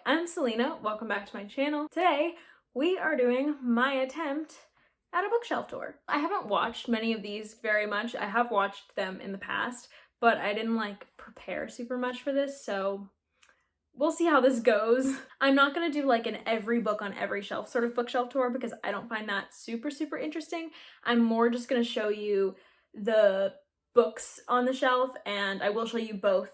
I'm Selena, welcome back to my channel. Today, we are doing my attempt at a bookshelf tour. I haven't watched many of these very much. I have watched them in the past, but I didn't prepare super much for this, so we'll see how this goes. I'm not gonna do like an every book on every shelf sort of bookshelf tour because I don't find that super interesting. I'm more just gonna show you the books on the shelf, and I will show you both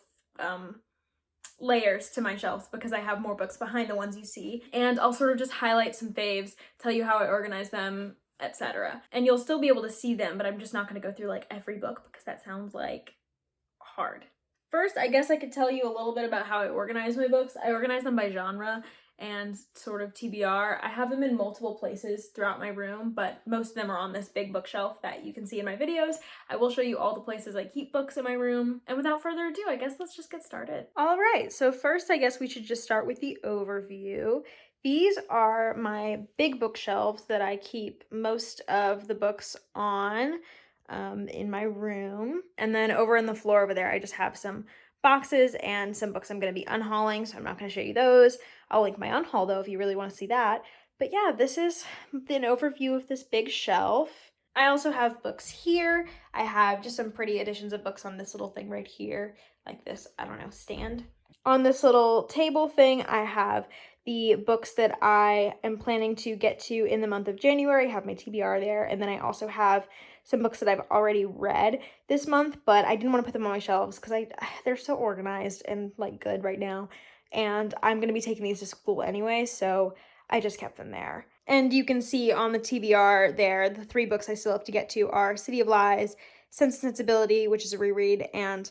layers to my shelves because I have more books behind the ones you see, and I'll sort of just highlight some faves, tell you how I organize them, etc. And you'll still be able to see them, but I'm just not going to go through like every book because that sounds like hard. First, I guess I could tell you a little bit about how I organize my books. I organize them by genre and sort of TBR. I have them in multiple places throughout my room, but most of them are on this big bookshelf that you can see in my videos. I will show you all the places I keep books in my room. And without further ado, I guess let's just get started. All right, so first I guess we should just start with the overview. These are my big bookshelves that I keep most of the books on in my room. And then over in the floor over there, I just have some boxes and some books I'm going to be unhauling, so I'm not going to show you those. I'll link my unhaul though if you really want to see that. But yeah, this is an overview of this big shelf. I also have books here. I have just some pretty editions of books on this little thing right here, like this, I don't know, stand. On this little table thing, I have the books that I am planning to get to in the month of January. I have my TBR there, and then I also have some books that I've already read this month, but I didn't want to put them on my shelves because they're so organized and like good right now, and I'm going to be taking these to school anyway, so I just kept them there. And you can see on the TBR there, the 3 books I still have to get to are City of Lies, Sense and Sensibility, which is a reread, and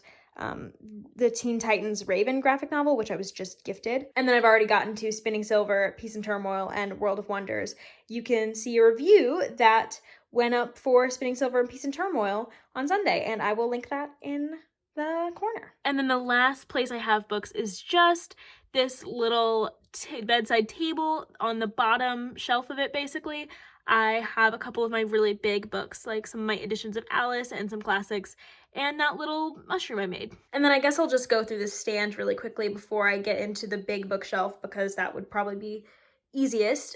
the Teen Titans Raven graphic novel, which I was just gifted. And then I've already gotten to Spinning Silver, Peace and Turmoil, and World of Wonders. You can see a review that went up for Spinning Silver and Peace and Turmoil on Sunday, and I will link that in the corner. And then the last place I have books is just this little bedside table on the bottom shelf of it, basically. I have a couple of my really big books, like some of my editions of Alice and some classics, and that little mushroom I made. And then I guess I'll just go through this stand really quickly before I get into the big bookshelf because that would probably be easiest.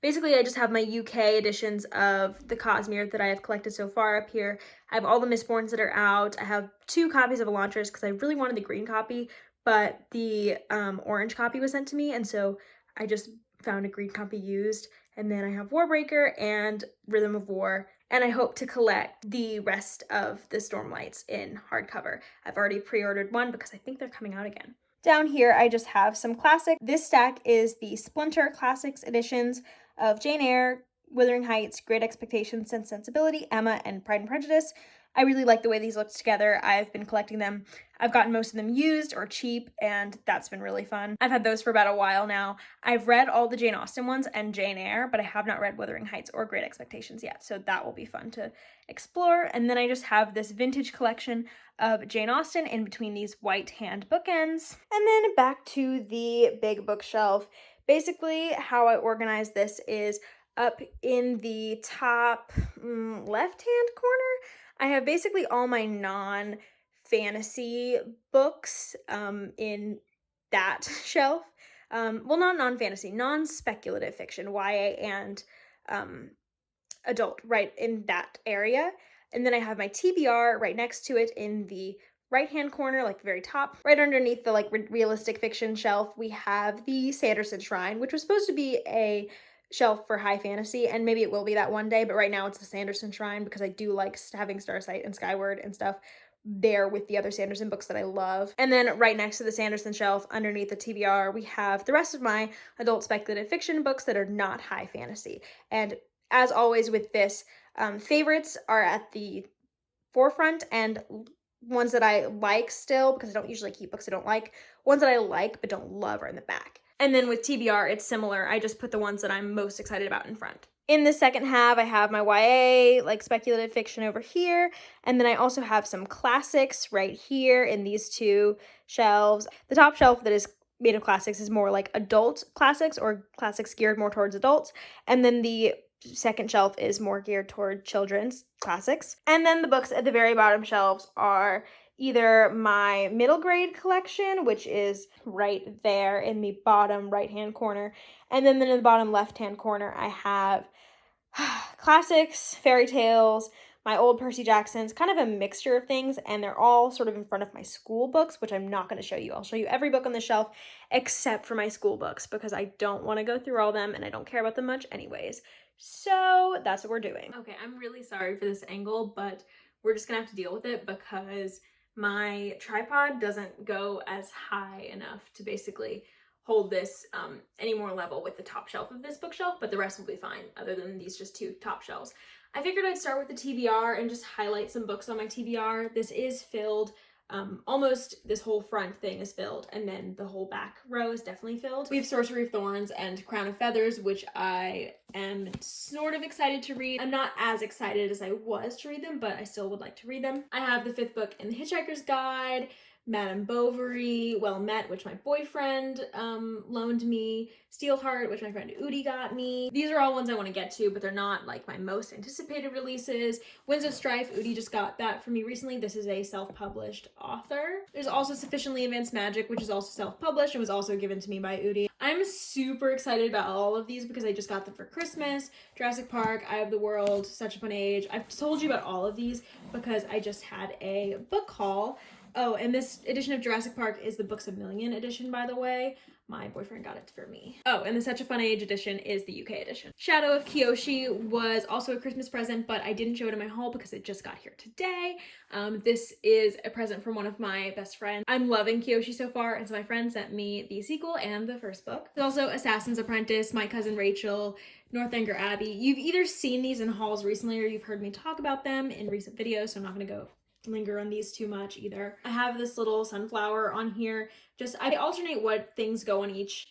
Basically, I just have my UK editions of the Cosmere that I have collected so far up here. I have all the Mistborns that are out. I have 2 copies of Elantris because I really wanted the green copy, but the orange copy was sent to me, and so I just found a green copy used. And then I have Warbreaker and Rhythm of War, and I hope to collect the rest of the Stormlights in hardcover. I've already pre-ordered one because I think they're coming out again. Down here, I just have some classics. This stack is the Splinter Classics editions of Jane Eyre, Wuthering Heights, Great Expectations, Sense and Sensibility, Emma, and Pride and Prejudice. I really like the way these look together. I've been collecting them. I've gotten most of them used or cheap, and that's been really fun. I've had those for about a while now. I've read all the Jane Austen ones and Jane Eyre, but I have not read Wuthering Heights or Great Expectations yet, so that will be fun to explore. And then I just have this vintage collection of Jane Austen in between these white hand bookends. And then back to the big bookshelf. Basically, how I organize this is up in the top left-hand corner, I have basically all my non-fantasy books in that shelf. Well, not non-fantasy, non-speculative fiction, YA and adult, right in that area. And then I have my TBR right next to it in the right-hand corner, like the very top. Right underneath the realistic fiction shelf, we have the Sanderson Shrine, which was supposed to be a shelf for high fantasy, and maybe it will be that one day, but right now it's the Sanderson Shrine because I do like having Starsight and Skyward and stuff there with the other Sanderson books that I love. And then right next to the Sanderson shelf, underneath the TBR, we have the rest of my adult speculative fiction books that are not high fantasy. And as always with this, favorites are at the forefront, and ones that I like still, because I don't usually keep books I don't like, ones that I like but don't love are in the back. And then with TBR, it's similar. I just put the ones that I'm most excited about in front. In the second half, I have my YA, speculative fiction over here, and then I also have some classics right here in these 2 shelves. The top shelf that is made of classics is more like adult classics or classics geared more towards adults, and then the second shelf is more geared toward children's classics. And then the books at the very bottom shelves are either my middle grade collection, which is right there in the bottom right-hand corner, and then in the bottom left-hand corner, I have classics, fairy tales, my old Percy Jacksons, kind of a mixture of things, and they're all sort of in front of my school books, which I'm not going to show you. I'll show you every book on the shelf except for my school books because I don't want to go through all of them and I don't care about them much anyways. So that's what we're doing. Okay, I'm really sorry for this angle, but we're just gonna have to deal with it because my tripod doesn't go as high enough to basically hold this any more level with the top shelf of this bookshelf, but the rest will be fine other than these just two top shelves. I figured I'd start with the TBR and just highlight some books on my TBR. This is filled, almost this whole front thing is filled, and then the whole back row is definitely filled. We have Sorcery of Thorns and Crown of Feathers, which I am sort of excited to read. I'm not as excited as I was to read them, but I still would like to read them. I have the 5th book in the Hitchhiker's Guide, Madame Bovary, Well Met, which my boyfriend loaned me, Steelheart, which my friend Udi got me. These are all ones I want to get to, but they're not like my most anticipated releases. Winds of Strife, Udi just got that for me recently. This is a self-published author. There's also Sufficiently Advanced Magic, which is also self-published and was also given to me by Udi. I'm super excited about all of these because I just got them for Christmas. Jurassic Park, Eye of the World, Such a Fun Age. I've told you about all of these because I just had a book haul. Oh, and this edition of Jurassic Park is the Books a Million edition, by the way. My boyfriend got it for me. Oh, and the Such a Fun Age edition is the UK edition. Shadow of Kyoshi was also a Christmas present, but I didn't show it in my haul because it just got here today. This is a present from one of my best friends. I'm loving Kyoshi so far, and so my friend sent me the sequel and the first book. There's also Assassin's Apprentice, My Cousin Rachel, Northanger Abbey. You've either seen these in hauls recently or you've heard me talk about them in recent videos, so I'm not gonna go linger on these too much either. I have this little sunflower on here. Just I alternate what things go on each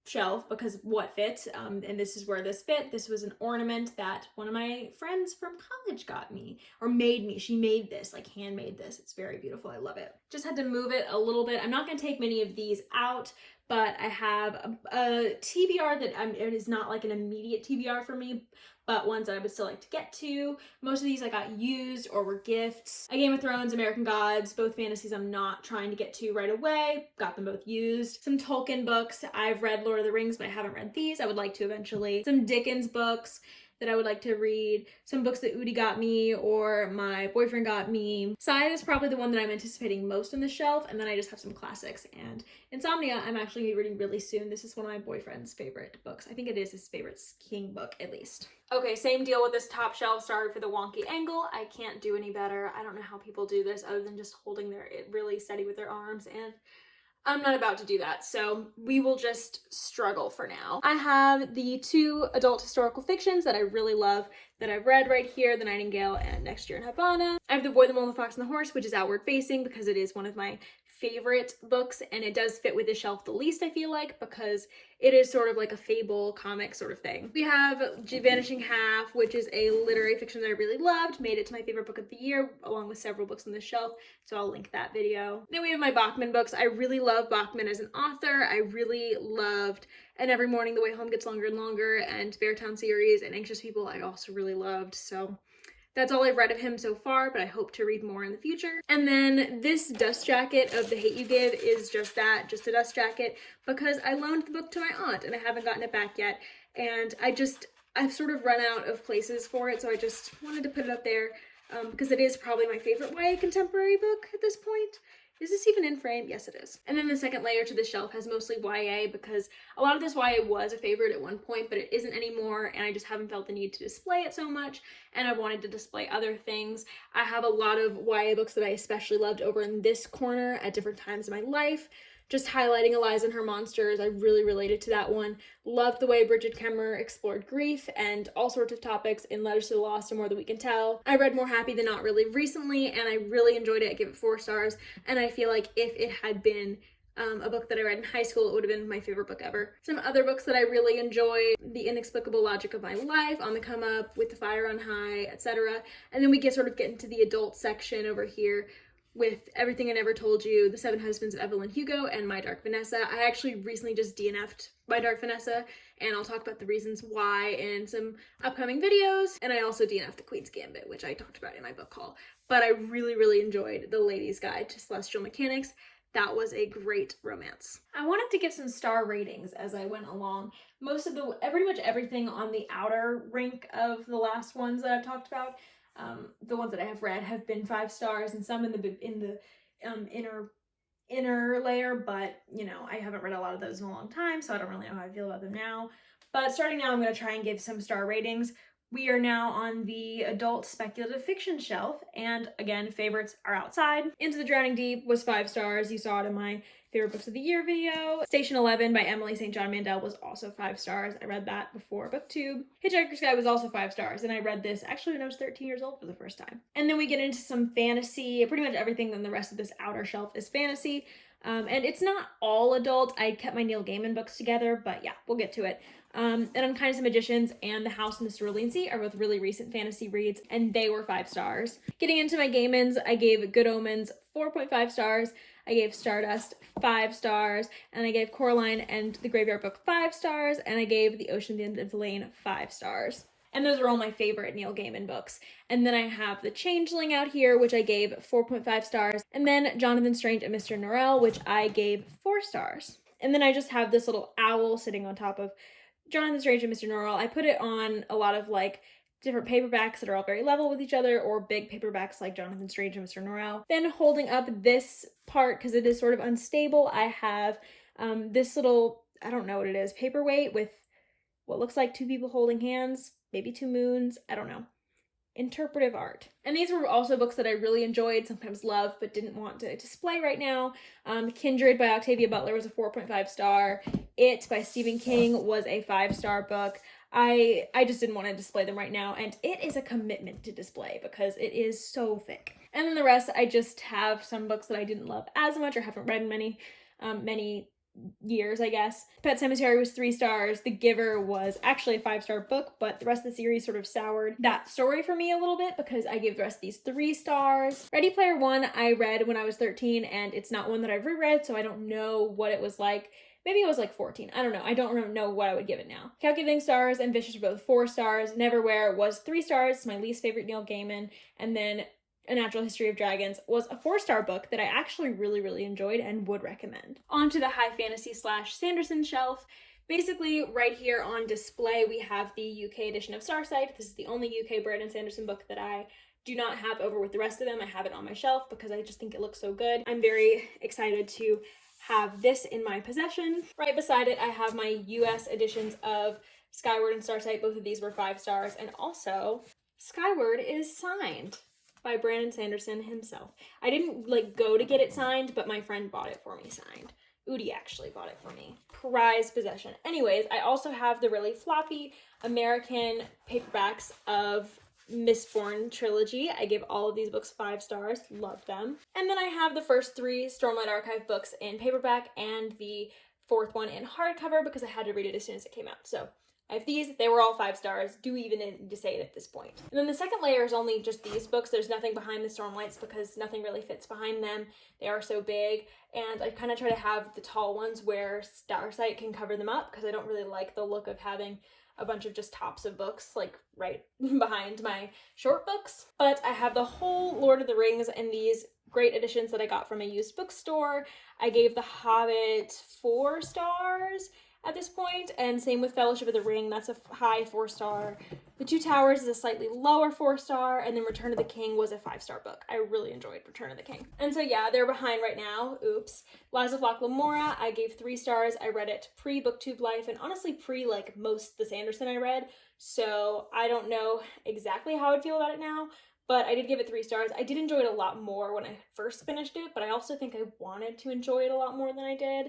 shelf because what fits, and this is where this fit. This was an ornament that one of my friends from college got me or made me. She made this, like handmade this. It's very beautiful. I love it. Just had to move it a little bit. I'm not going to take many of these out, but I have a TBR that it is not like an immediate TBR for me, but ones that I would still like to get to. Most of these I got used or were gifts. A Game of Thrones, American Gods, both fantasies I'm not trying to get to right away. Got them both used. Some Tolkien books. I've read Lord of the Rings, but I haven't read these. I would like to eventually. Some Dickens books that I would like to read. Some books that Udi got me or my boyfriend got me. Side is probably the one that I'm anticipating most on the shelf, and then I just have some classics. And Insomnia, I'm actually gonna be reading really soon. This is one of my boyfriend's favorite books. I think it is his favorite King book, at least. Okay, same deal with this top shelf. Sorry for the wonky angle. I can't do any better. I don't know how people do this other than just holding it really steady with their arms, and I'm not about to do that, so we will just struggle for now. I have the 2 adult historical fictions that I really love that I've read right here, The Nightingale and Next Year in Havana. I have The Boy, the Mole, the Fox, and the Horse, which is outward facing because it is one of my favorite books, and it does fit with the shelf the least, I feel like, because it is sort of like a fable comic sort of thing. We have Vanishing Half, which is a literary fiction that I really loved, made it to my favorite book of the year, along with several books on the shelf, so I'll link that video. Then we have my Bachman books. I really love Bachman as an author. I really loved And Every Morning the Way Home Gets Longer and Longer, and Beartown series, and Anxious People I also really loved, so that's all I've read of him so far, but I hope to read more in the future. And then this dust jacket of The Hate You Give is just that, just a dust jacket, because I loaned the book to my aunt and I haven't gotten it back yet. And I've sort of run out of places for it, so I just wanted to put it up there because it is probably my favorite YA contemporary book at this point. Is this even in frame? Yes, it is. And then the second layer to the shelf has mostly YA because a lot of this YA was a favorite at one point, but it isn't anymore, and I just haven't felt the need to display it so much, and I wanted to display other things. I have a lot of YA books that I especially loved over in this corner at different times in my life. Just highlighting Eliza and Her Monsters, I really related to that one. Loved the way Bridget Kemmer explored grief and all sorts of topics in Letters to the Lost and More Than We Can Tell. I read More Happy Than Not really recently, and I really enjoyed it. I give it 4 stars, and I feel like if it had been a book that I read in high school, it would have been my favorite book ever. Some other books that I really enjoy: The Inexplicable Logic of My Life, On the Come Up, With the Fire on High, etc. And then we sort of get into the adult section over here with Everything I Never Told You, The Seven Husbands of Evelyn Hugo, and My Dark Vanessa. I actually recently just DNF'd My Dark Vanessa, and I'll talk about the reasons why in some upcoming videos. And I also DNF'd The Queen's Gambit, which I talked about in my book haul. But I really, really enjoyed The Lady's Guide to Celestial Mechanics. That was a great romance. I wanted to give some star ratings as I went along. Pretty much everything on the outer rink of the last ones that I've talked about, the ones that I have read have been 5 stars, and some in the inner layer, but you know, I haven't read a lot of those in a long time, so I don't really know how I feel about them now. But starting now, I'm going to try and give some star ratings. We are now on the adult speculative fiction shelf, and again, favorites are outside. Into the Drowning Deep was 5 stars. You saw it in my favorite books of the year video. Station 11 by Emily St. John Mandel was also 5 stars. I read that before BookTube. Hitchhiker's Guide was also 5 stars, and I read this actually when I was 13 years old for the first time. And then we get into some fantasy. Pretty much everything on the rest of this outer shelf is fantasy. And it's not all adult. I kept my Neil Gaiman books together, but yeah, we'll get to it. And Unkindness of Magicians and The House in the Cerulean Sea are both really recent fantasy reads, and they were 5 stars. Getting into my Gaimans, I gave Good Omens 4.5 stars, I gave Stardust 5 stars, and I gave Coraline and the Graveyard Book 5 stars, and I gave The Ocean at the End of the Lane 5 stars. And those are all my favorite Neil Gaiman books. And then I have The Changeling out here, which I gave 4.5 stars, and then Jonathan Strange and Mr. Norrell, which I gave 4 stars. And then I just have this little owl sitting on top of Jonathan Strange and Mr. Norrell. I put it on a lot of like different paperbacks that are all very level with each other, or big paperbacks like Jonathan Strange and Mr. Norrell. Then holding up this part, because it is sort of unstable, I have this little, I don't know what it is, paperweight with what looks like 2 people holding hands, maybe 2 moons, I don't know. Interpretive art. And these were also books that I really enjoyed, sometimes loved, but didn't want to display right now. Kindred by Octavia Butler was a 4.5 star. It by Stephen King was a 5-star book. I just didn't want to display them right now, and it is a commitment to display because it is so thick. And then the rest, I just have some books that I didn't love as much or haven't read in many years, I guess. Pet Sematary was 3 stars. The Giver was actually a 5-star book, but the rest of the series sort of soured that story for me a little bit because I gave the rest of these 3 stars. Ready Player One I read when I was 13, and it's not one that I've reread, so I don't know what it was like. Maybe it was like 14. I don't know. I don't know what I would give it now. Calculating Stars and Vicious were both 4 stars. Neverwhere was 3 stars. It's my least favorite Neil Gaiman. And then A Natural History of Dragons was a 4-star book that I actually really, really enjoyed and would recommend. On to the high fantasy / Sanderson shelf. Basically, right here on display, we have the UK edition of Starsight. This is the only UK Brandon Sanderson book that I do not have over with the rest of them. I have it on my shelf because I just think it looks so good. I'm very excited to have this in my possession. Right beside it, I have my US editions of Skyward and Starsight. Both of these were 5 stars, and also Skyward is signed by Brandon Sanderson himself. I didn't go to get it signed, but my friend bought it for me signed. Udi actually bought it for me. Prized possession. Anyways, I also have the really floppy American paperbacks of Mistborn trilogy. I gave all of these books 5 stars. Loved them. And then I have the first 3 Stormlight Archive books in paperback and the 4th one in hardcover because I had to read it as soon as it came out. So I have these. They were all 5 stars. Do even need to say it at this point. And then the second layer is only just these books. There's nothing behind the Stormlights because nothing really fits behind them. They are so big. And I kind of try to have the tall ones where Starsight can cover them up because I don't really like the look of having a bunch of just tops of books right behind my short books. But I have the whole Lord of the Rings in these great editions that I got from a used bookstore. I gave The Hobbit 4 stars at this point, and same with Fellowship of the Ring. That's a high 4-star. The Two Towers is a slightly lower 4-star, and then Return of the King was a 5-star book. I really enjoyed Return of the King. And so yeah, they're behind right now. Oops. Lies of Locke Lamora, I gave 3 stars. I read it pre-BookTube life, and honestly pre most the Sanderson I read, so I don't know exactly how I'd feel about it now, but I did give it 3 stars. I did enjoy it a lot more when I first finished it, but I also think I wanted to enjoy it a lot more than I did.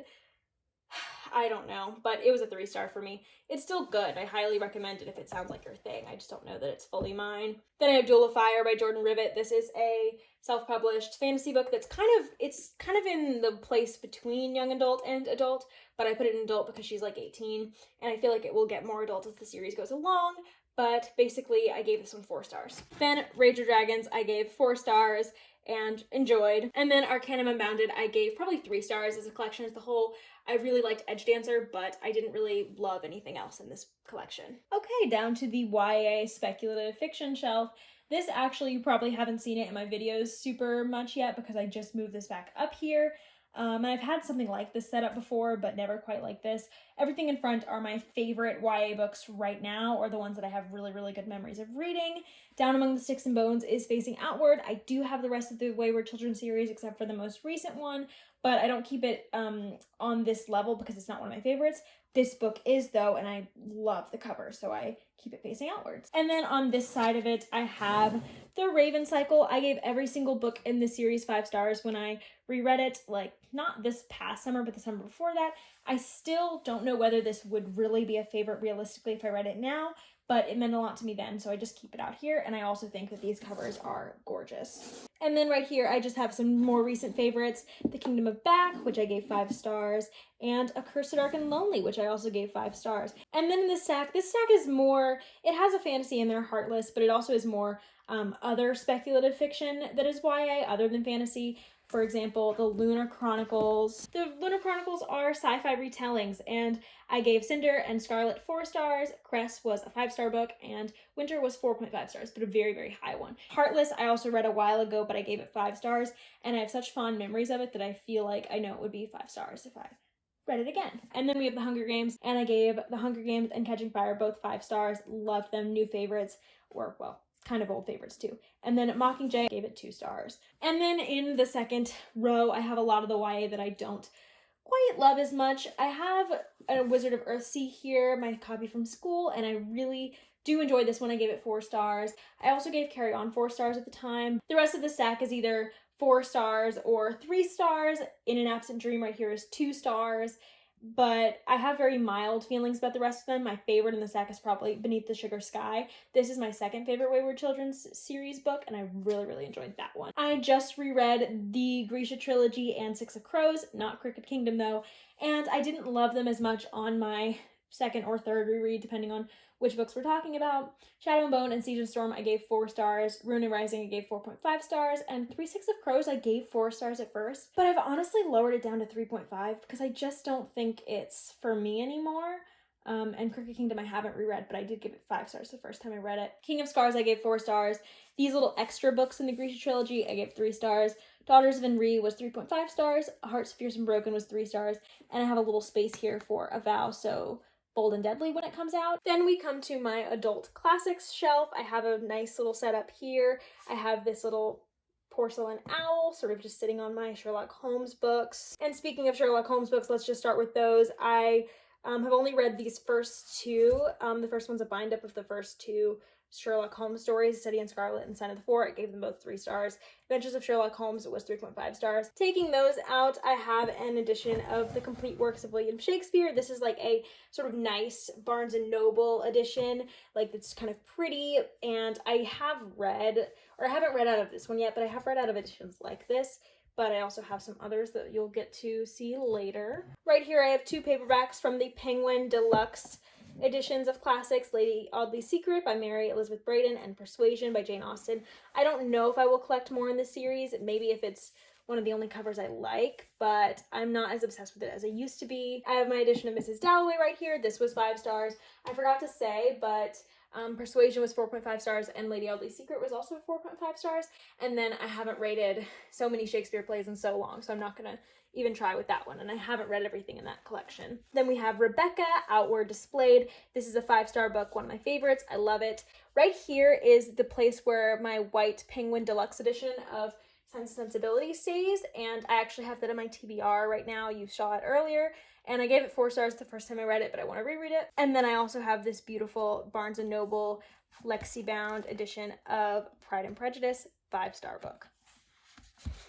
I don't know, but it was a 3-star for me. It's still good. I highly recommend it if it sounds like your thing. I just don't know that it's fully mine. Then I have Duel of Fire by Jordan Rivet. This is a self-published fantasy book that's kind of in the place between young adult and adult, but I put it in adult because she's like 18, and I feel like it will get more adult as the series goes along. But basically, I gave this one 4 stars. Then Rage of Dragons, I gave 4 stars. and enjoyed. And then Arcanum Unbounded, I gave probably 3 stars as a collection as a whole. I really liked Edge Dancer, but I didn't really love anything else in this collection. Okay, down to the YA speculative fiction shelf. This actually, you probably haven't seen it in my videos super much yet because I just moved this back up here. And I've had something like this set up before, but never quite like this. Everything in front are my favorite YA books right now, or the ones that I have really, really good memories of reading. Down Among the Sticks and Bones is facing outward. I do have the rest of the Wayward Children series except for the most recent one, but I don't keep it on this level because it's not one of my favorites. This book is though, and I love the cover, so I keep it facing outwards. And then on this side of it, I have The Raven Cycle. I gave every single book in this series 5 stars when I reread it, like not this past summer, but the summer before that. I still don't know whether this would really be a favorite realistically if I read it now, but it meant a lot to me then, so I just keep it out here, and I also think that these covers are gorgeous. And then right here, I just have some more recent favorites. The Kingdom of Back, which I gave 5 stars, and A Curse, Dark and Lonely, which I also gave 5 stars. And then in this stack is more, it has a fantasy in there, Heartless, but it also is more other speculative fiction that is YA other than fantasy. For example, the Lunar Chronicles. The Lunar Chronicles are sci-fi retellings, and I gave Cinder and Scarlet 4 stars, Cress was a 5-star book, and Winter was 4.5 stars, but a very, very high one. Heartless, I also read a while ago, but I gave it 5 stars, and I have such fond memories of it that I feel like I know it would be 5 stars if I read it again. And then we have The Hunger Games, and I gave The Hunger Games and Catching Fire both 5 stars, loved them, new favorites, or well, kind of old favorites too. And then Mockingjay, gave it 2 stars. And then in the second row, I have a lot of the YA that I don't quite love as much. I have a Wizard of Earthsea here, my copy from school, and I really do enjoy this one. I gave it 4 stars. I also gave Carry On 4 stars at the time. The rest of the stack is either 4 stars or 3 stars. In an Absent Dream right here is 2 stars. But I have very mild feelings about the rest of them. My favorite in the stack is probably Beneath the Sugar Sky. This is my second favorite Wayward Children's series book, and I really, really enjoyed that one. I just reread the Grisha trilogy and Six of Crows, not Cricket Kingdom though, and I didn't love them as much on my second or third reread, depending on which books we're talking about. Shadow and Bone and Siege and Storm I gave 4 stars, Ruin and Rising I gave 4.5 stars, and 3 Six of Crows I gave 4 stars at first, but I've honestly lowered it down to 3.5 because I just don't think it's for me anymore. And Cricket Kingdom I haven't reread, but I did give it 5 stars the first time I read it. King of Scars I gave 4 stars. These little extra books in the Grisha trilogy I gave 3 stars. Daughters of Enri was 3.5 stars. Hearts Fierce and Broken was 3 stars. And I have a little space here for A Vow, so Bold and Deadly when it comes out. Then we come to my adult classics shelf. I have a nice little setup here. I have this little porcelain owl sort of just sitting on my Sherlock Holmes books. And speaking of Sherlock Holmes books, let's just start with those. I have only read these first 2. The first one's a bind up of the first 2 Sherlock Holmes stories, Study in Scarlet and Sign of the Four. I gave them both 3 stars. Adventures of Sherlock Holmes was 3.5 stars. Taking those out, I have an edition of the complete works of William Shakespeare. This is like a sort of nice Barnes & Noble edition, like it's kind of pretty, and I haven't read out of this one yet, but I have read out of editions like this. But I also have some others that you'll get to see later. Right here I have 2 paperbacks from the Penguin Deluxe editions of classics, Lady Audley's Secret by Mary Elizabeth Braden and Persuasion by Jane Austen. I don't know if I will collect more in this series, maybe if it's one of the only covers I like, but I'm not as obsessed with it as I used to be. I have my edition of Mrs. Dalloway right here. This was 5 stars. I forgot to say, but Persuasion was 4.5 stars and Lady Audley's Secret was also 4.5 stars. And then I haven't rated so many Shakespeare plays in so long, so I'm not gonna even try with that one, and I haven't read everything in that collection. Then we have Rebecca, Outward Displayed. This is a 5-star book, one of my favorites. I love it. Right here is the place where my white Penguin Deluxe edition of Sense and Sensibility stays, and I actually have that in my TBR right now. You saw it earlier, and I gave it 4 stars the first time I read it, but I want to reread it. And then I also have this beautiful Barnes & Noble Lexi-bound edition of Pride and Prejudice, 5-star book.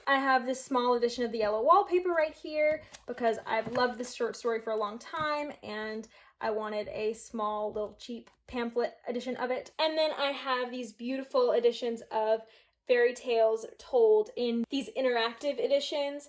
I have this small edition of The Yellow Wallpaper right here because I've loved this short story for a long time and I wanted a small little cheap pamphlet edition of it. And then I have these beautiful editions of fairy tales told in these interactive editions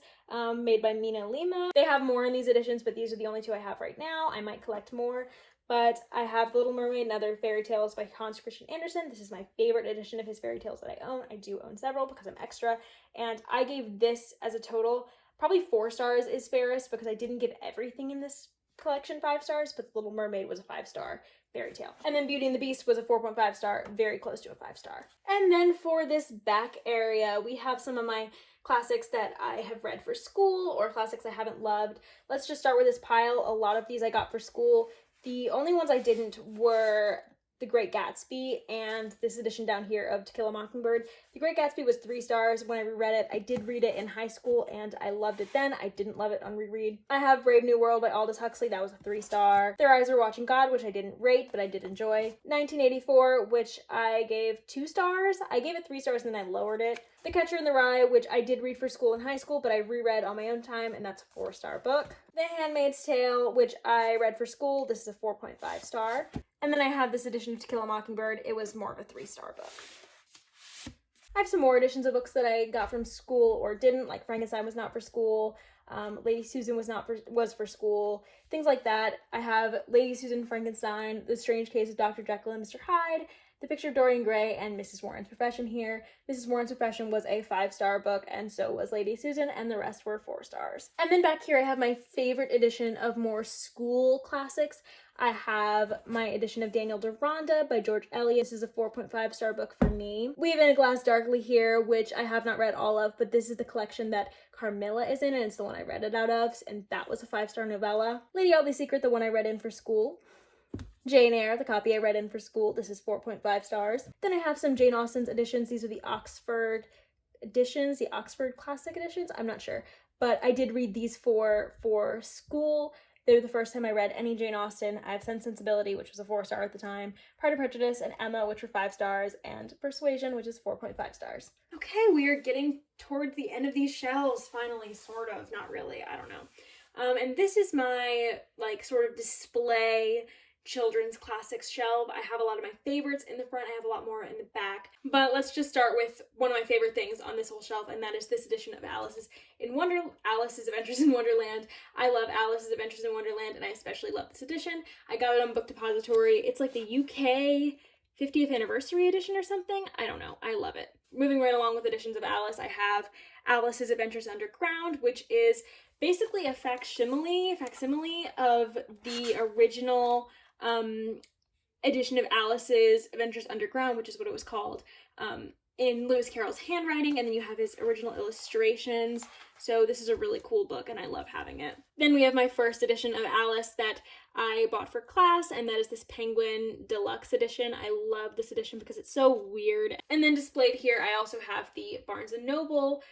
made by Mina Lima. They have more in these editions, but these are the only 2 I have right now. I might collect more, But I have The Little Mermaid and Other Fairy Tales by Hans Christian Andersen. This is my favorite edition of his fairy tales that I own. I do own several because I'm extra. And I gave this as a total, probably 4 stars is fairest because I didn't give everything in this collection 5 stars, but The Little Mermaid was a 5-star fairy tale. And then Beauty and the Beast was a 4.5 star, very close to a 5 star. And then for this back area, we have some of my classics that I have read for school or classics I haven't loved. Let's just start with this pile. A lot of these I got for school. The only ones I didn't were The Great Gatsby and this edition down here of To Kill a Mockingbird. The Great Gatsby was 3 stars when I reread it. I did read it in high school and I loved it then. I didn't love it on reread. I have Brave New World by Aldous Huxley. That was a 3 star. Their Eyes Were Watching God, which I didn't rate, but I did enjoy. 1984, which I gave 2 stars. I gave it 3 stars and then I lowered it. The Catcher in the Rye, which I did read for school in high school, but I reread on my own time, and that's a 4-star book. The Handmaid's Tale, which I read for school. This is a 4.5 star. And then I have this edition of To Kill a Mockingbird. It was more of a 3-star book. I have some more editions of books that I got from school or didn't, like Frankenstein was not for school. Lady Susan was for school, things like that. I have Lady Susan, Frankenstein, The Strange Case of Dr. Jekyll and Mr. Hyde, The Picture of Dorian Gray, and Mrs. Warren's Profession here. Mrs. Warren's Profession was a 5-star book, and so was Lady Susan, and the rest were 4 stars. And then back here I have my favorite edition of more school classics. I have my edition of Daniel Deronda by George Eliot. This is a 4.5 star book for me. We have In a Glass Darkly here, which I have not read all of, but this is the collection that Carmilla is in, and it's the one I read it out of, and that was a 5-star novella. Lady Audley's Secret, the one I read in for school. Jane Eyre, the copy I read in for school. This is 4.5 stars. Then I have some Jane Austen's editions. These are the Oxford editions, the Oxford Classic editions. I'm not sure, but I did read these for school. They were the first time I read any Jane Austen. I have Sense and Sensibility, which was a 4-star at the time, Pride and Prejudice, and Emma, which were 5 stars, and Persuasion, which is 4.5 stars. Okay, we are getting towards the end of these shelves, finally, sort of, not really, I don't know. And this is my, like, sort of display children's classics shelf. I have a lot of my favorites in the front. I have a lot more in the back. But let's just start with one of my favorite things on this whole shelf, and that is this edition of Alice's Adventures in Wonderland. I love Alice's Adventures in Wonderland, and I especially love this edition. I got it on Book Depository. It's like the UK 50th anniversary edition or something. I don't know. I love it. Moving right along with editions of Alice, I have Alice's Adventures Underground, which is basically a facsimile of the original edition of Alice's Adventures Underground, which is what it was called, in Lewis Carroll's handwriting, and then you have his original illustrations. So this is a really cool book, and I love having it. Then we have my first edition of Alice that I bought for class, and that is this Penguin Deluxe edition. I love this edition because it's so weird. And then displayed here, I also have the Barnes & Noble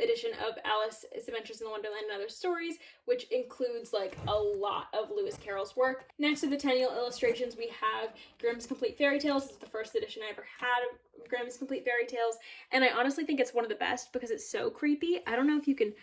edition of Alice's Adventures in Wonderland and Other Stories, which includes like a lot of Lewis Carroll's work. Next to the Tenniel illustrations, we have Grimm's Complete Fairy Tales. This is the first edition I ever had of Grimm's Complete Fairy Tales, and I honestly think it's one of the best because it's so creepy. I don't know if you can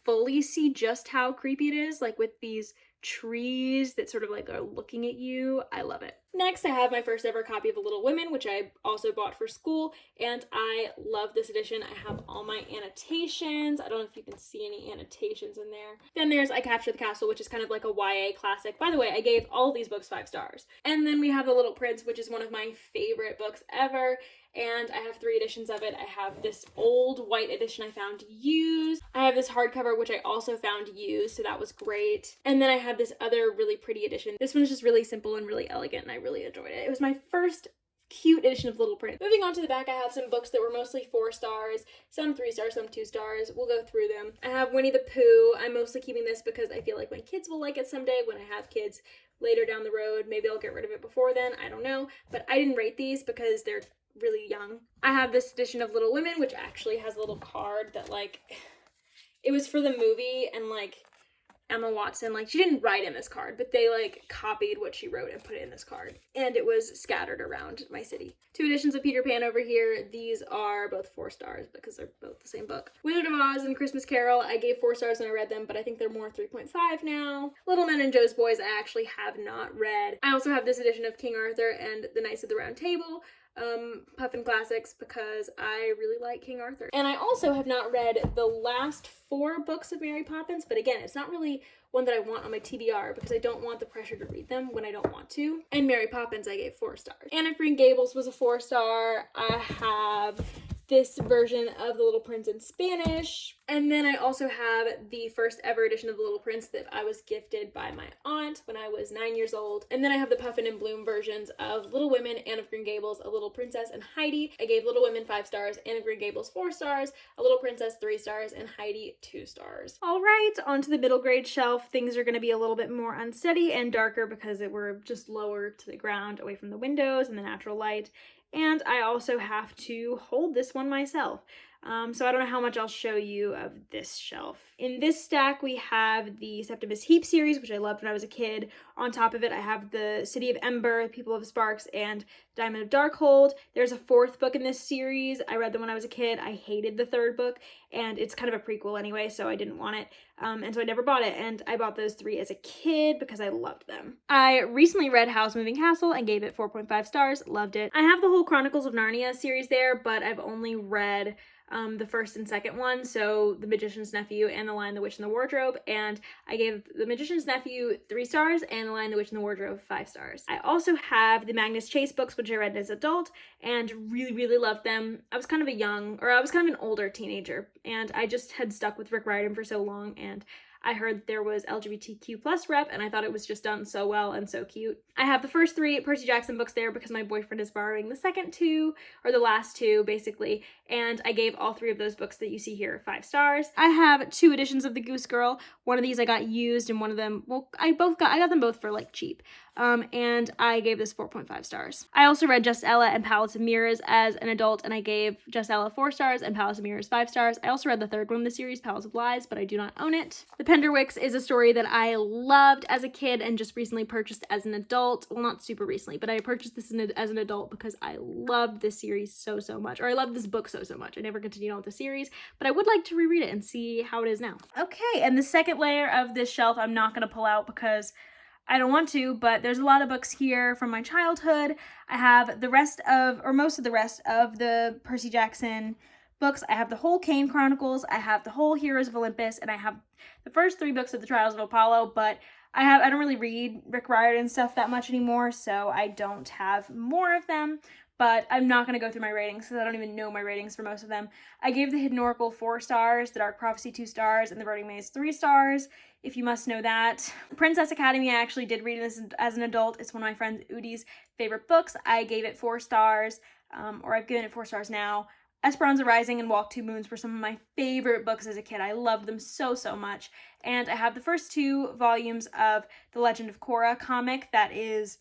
fully see just how creepy it is, like with these trees that sort of like are looking at you. I love it. Next, I have my first ever copy of The Little Women, which I also bought for school, and I love this edition. I have all my annotations. I don't know if you can see any annotations in there. Then there's I Capture the Castle, which is kind of like a YA classic. By the way, I gave all of these books 5 stars. And then we have The Little Prince, which is one of my favorite books ever, and I have 3 editions of it. I have this old white edition I found used. I have this hardcover, which I also found used, so that was great. And then I have this other really pretty edition. This one is just really simple and really elegant, and I really enjoyed it. It was my first cute edition of Little Prince. Moving on to the back, I have some books that were mostly 4 stars, some 3 stars, some 2 stars. We'll go through them. I have Winnie the Pooh. I'm mostly keeping this because I feel like my kids will like it someday when I have kids later down the road. Maybe I'll get rid of it before then. I don't know. But I didn't rate these because they're really young. I have this edition of Little Women, which actually has a little card that like, it was for the movie, and like Emma Watson, like she didn't write in this card, but they like copied what she wrote and put it in this card, and it was scattered around my city. 2 editions of Peter Pan over here. These are both 4 stars because they're both the same book. Wizard of Oz and Christmas Carol, I gave 4 stars when I read them, but I think they're more 3.5 now. Little Men and Joe's Boys, I actually have not read. I also have this edition of King Arthur and the Knights of the Round Table, Puffin Classics, because I really like King Arthur. And I also have not read the last 4 books of Mary Poppins, but again, it's not really one that I want on my TBR because I don't want the pressure to read them when I don't want to. And Mary Poppins I gave 4 stars. Anne of Green Gables was a 4-star. I have this version of The Little Prince in Spanish. And then I also have the first ever edition of The Little Prince that I was gifted by my aunt when I was 9 years old. And then I have the Puffin and Bloom versions of Little Women, Anne of Green Gables, A Little Princess, and Heidi. I gave Little Women 5 stars, Anne of Green Gables 4 stars, A Little Princess 3 stars, and Heidi 2 stars. All right, onto the middle grade shelf. Things are going to be a little bit more unsteady and darker because we're just lower to the ground, away from the windows and the natural light. And I also have to hold this one myself. So I don't know how much I'll show you of this shelf. In this stack, we have the Septimus Heap series, which I loved when I was a kid. On top of it, I have the City of Ember, People of Sparks, and Diamond of Darkhold. There's a 4th book in this series. I read them when I was a kid. I hated the 3rd book, and it's kind of a prequel anyway, so I didn't want it. And so I never bought it, and I bought those 3 as a kid because I loved them. I recently read House Moving Castle and gave it 4.5 stars. Loved it. I have the whole Chronicles of Narnia series there, but I've only read the 1st and 2nd one, so The Magician's Nephew and The Lion, the Witch, and the Wardrobe, and I gave The Magician's Nephew 3 stars and The Lion, the Witch, and the Wardrobe 5 stars. I also have the Magnus Chase books, which I read as an adult, and really loved them. I was kind of an older teenager, and I just had stuck with Rick Riordan for so long, and I heard there was LGBTQ plus rep, and I thought it was just done so well and so cute. I have the first 3 Percy Jackson books there because my boyfriend is borrowing the second 2, or the last 2, basically, and I gave all 3 of those books that you see here 5 stars. I have 2 editions of The Goose Girl. One of these I got used, and one of them, well, I got them both for, like, cheap. And I gave this 4.5 stars. I also read Just Ella and Palace of Mirrors as an adult, and I gave Just Ella 4 stars and Palace of Mirrors 5 stars. I also read the 3rd one in the series, Palace of Lies, but I do not own it. The Penderwicks is a story that I loved as a kid and just recently purchased as an adult. Well, not super recently, but I purchased this as an adult because I loved this series so much, or I loved this book so much. I never continued on with the series, but I would like to reread it and see how it is now. Okay, and the second layer of this shelf I'm not going to pull out because I don't want to, but there's a lot of books here from my childhood. I have most of the rest of the Percy Jackson books. I have the whole Kane Chronicles, I have the whole Heroes of Olympus, and I have the first 3 books of the Trials of Apollo, but I don't really read Rick Riordan stuff that much anymore, so I don't have more of them. But I'm not going to go through my ratings because I don't even know my ratings for most of them. I gave The Hidden Oracle 4 stars, The Dark Prophecy 2 stars, and The Burning Maze 3 stars, if you must know that. Princess Academy, I actually did read this as an adult. It's one of my friend Udi's favorite books. I gave it 4 stars, or I've given it 4 stars now. Esperanza Rising and Walk Two Moons were some of my favorite books as a kid. I loved them so much. And I have the first 2 volumes of the Legend of Korra comic that is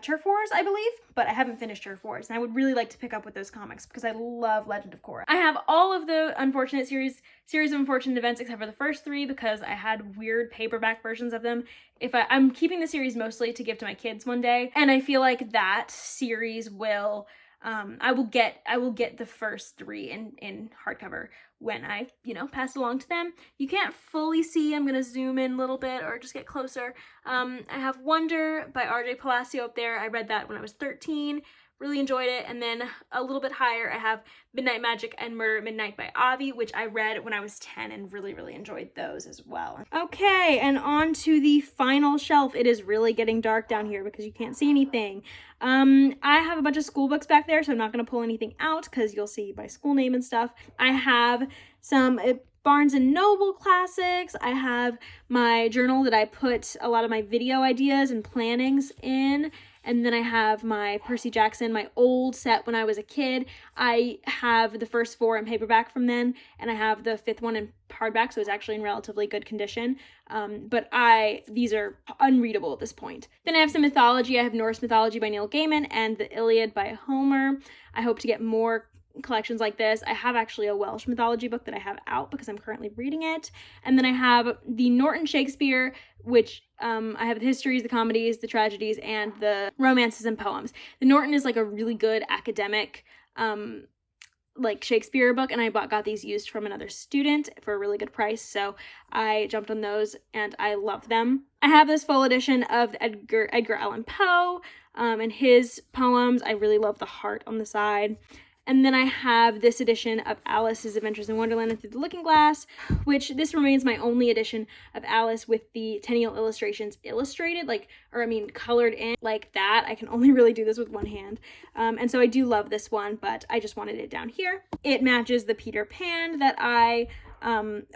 Turf Wars, I believe, but I haven't finished Turf Wars, and I would really like to pick up with those comics because I love Legend of Korra. I have all of the Unfortunate series of Unfortunate Events except for the first 3 because I had weird paperback versions of them. I'm keeping the series mostly to give to my kids one day, and I feel like that series will I will get the first 3 in hardcover when I, pass it along to them. You can't fully see, I'm gonna zoom in a little bit or just get closer. I have Wonder by R.J. Palacio up there. I read that when I was 13, really enjoyed it. And then a little bit higher, I have Midnight Magic and Murder at Midnight by Avi, which I read when I was 10 and really enjoyed those as well. Okay, and on to the final shelf. It is really getting dark down here because you can't see anything. I have a bunch of school books back there, so I'm not going to pull anything out because you'll see by school name and stuff. I have some Barnes & Noble classics. I have my journal that I put a lot of my video ideas and plannings in. And then I have my Percy Jackson, my old set when I was a kid. I have the first 4 in paperback from then, and I have the 5th one in hardback, so it's actually in relatively good condition. But these are unreadable at this point. Then I have some mythology. I have Norse mythology by Neil Gaiman and the Iliad by Homer. I hope to get more collections like this. I have actually a Welsh mythology book that I have out because I'm currently reading it. And then I have the Norton Shakespeare, which I have the histories, the comedies, the tragedies, and the romances and poems. The Norton is like a really good academic like Shakespeare book, and I got these used from another student for a really good price, so I jumped on those and I love them. I have this full edition of Edgar Allan Poe and his poems. I really love the heart on the side. And then I have this edition of Alice's Adventures in Wonderland and Through the Looking Glass, which this remains my only edition of Alice with the Tenniel illustrations illustrated, colored in like that. I can only really do this with one hand. And so I do love this one, but I just wanted it down here. It matches the Peter Pan that I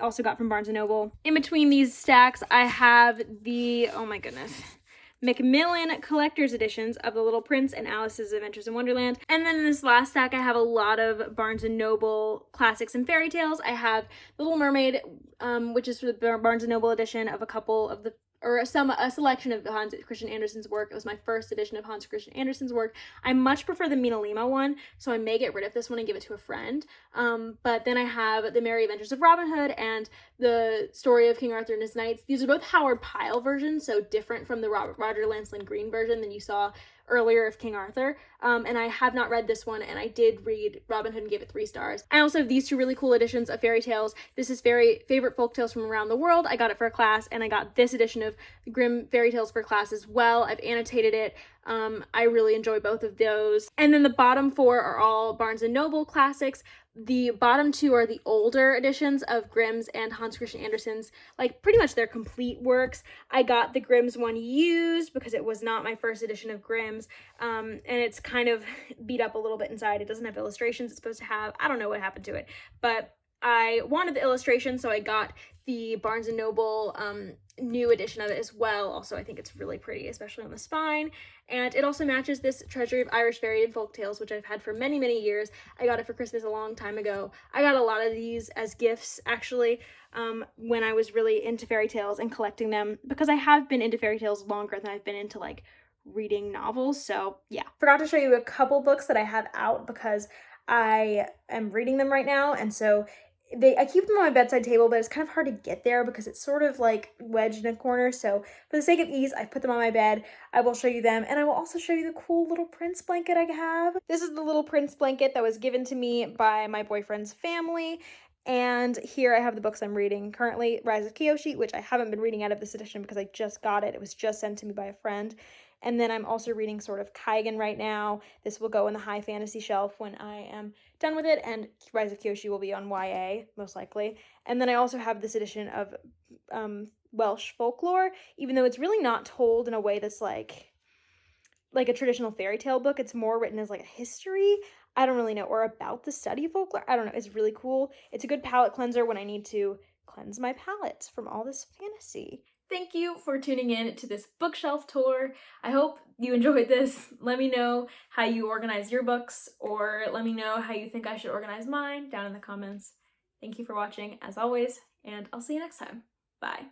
also got from Barnes & Noble. In between these stacks, I have the, oh my goodness, Macmillan collector's editions of The Little Prince and Alice's Adventures in Wonderland. And then in this last stack, I have a lot of Barnes & Noble classics and fairy tales. I have The Little Mermaid, which is the Barnes & Noble edition of a selection of Hans Christian Andersen's work. It was my first edition of Hans Christian Andersen's work. I much prefer the Mina Lima one, so I may get rid of this one and give it to a friend. But then I have The Merry Adventures of Robin Hood and The Story of King Arthur and His Knights. These are both Howard Pyle versions, so different from the Roger Lancelyn Green version than you saw earlier of King Arthur. And I have not read this one, and I did read Robin Hood and gave it 3 stars. I also have these 2 really cool editions of fairy tales. This is favorite folk tales from around the world. I got it for a class, and I got this edition of Grimm fairy tales for class as well. I've annotated it. I really enjoy both of those. And then the bottom 4 are all Barnes & Noble classics. The bottom 2 are the older editions of Grimm's and Hans Christian Andersen's, pretty much their complete works. I got the Grimm's one used because it was not my first edition of Grimm's, and it's kind of beat up a little bit inside. It doesn't have illustrations it's supposed to have. I don't know what happened to it, but I wanted the illustration, so I got the Barnes & Noble new edition of it as well. Also, I think it's really pretty, especially on the spine. And it also matches this Treasury of Irish Fairy and Folk Tales, which I've had for many, many years. I got it for Christmas a long time ago. I got a lot of these as gifts, actually, when I was really into fairy tales and collecting them, because I have been into fairy tales longer than I've been into, reading novels. So, yeah. Forgot to show you a couple books that I have out because I am reading them right now, and so I keep them on my bedside table, but it's kind of hard to get there because it's sort of wedged in a corner. So for the sake of ease, I've put them on my bed. I will show you them, and I will also show you the cool Little Prince blanket I have. This is the Little Prince blanket that was given to me by my boyfriend's family. And here I have the books I'm reading currently. Rise of Kyoshi, which I haven't been reading out of this edition because I just got it. It was just sent to me by a friend. And then I'm also reading sort of Kaigen right now. This will go in the high fantasy shelf when I am done with it, and Rise of Kyoshi will be on YA, most likely. And then I also have this edition of Welsh folklore, even though it's really not told in a way that's like a traditional fairy tale book. It's more written as a history, I don't really know, or about the study of folklore. I don't know. It's really cool. It's a good palate cleanser when I need to cleanse my palate from all this fantasy. Thank you for tuning in to this bookshelf tour. I hope you enjoyed this. Let me know how you organize your books, or let me know how you think I should organize mine down in the comments. Thank you for watching, as always, and I'll see you next time. Bye.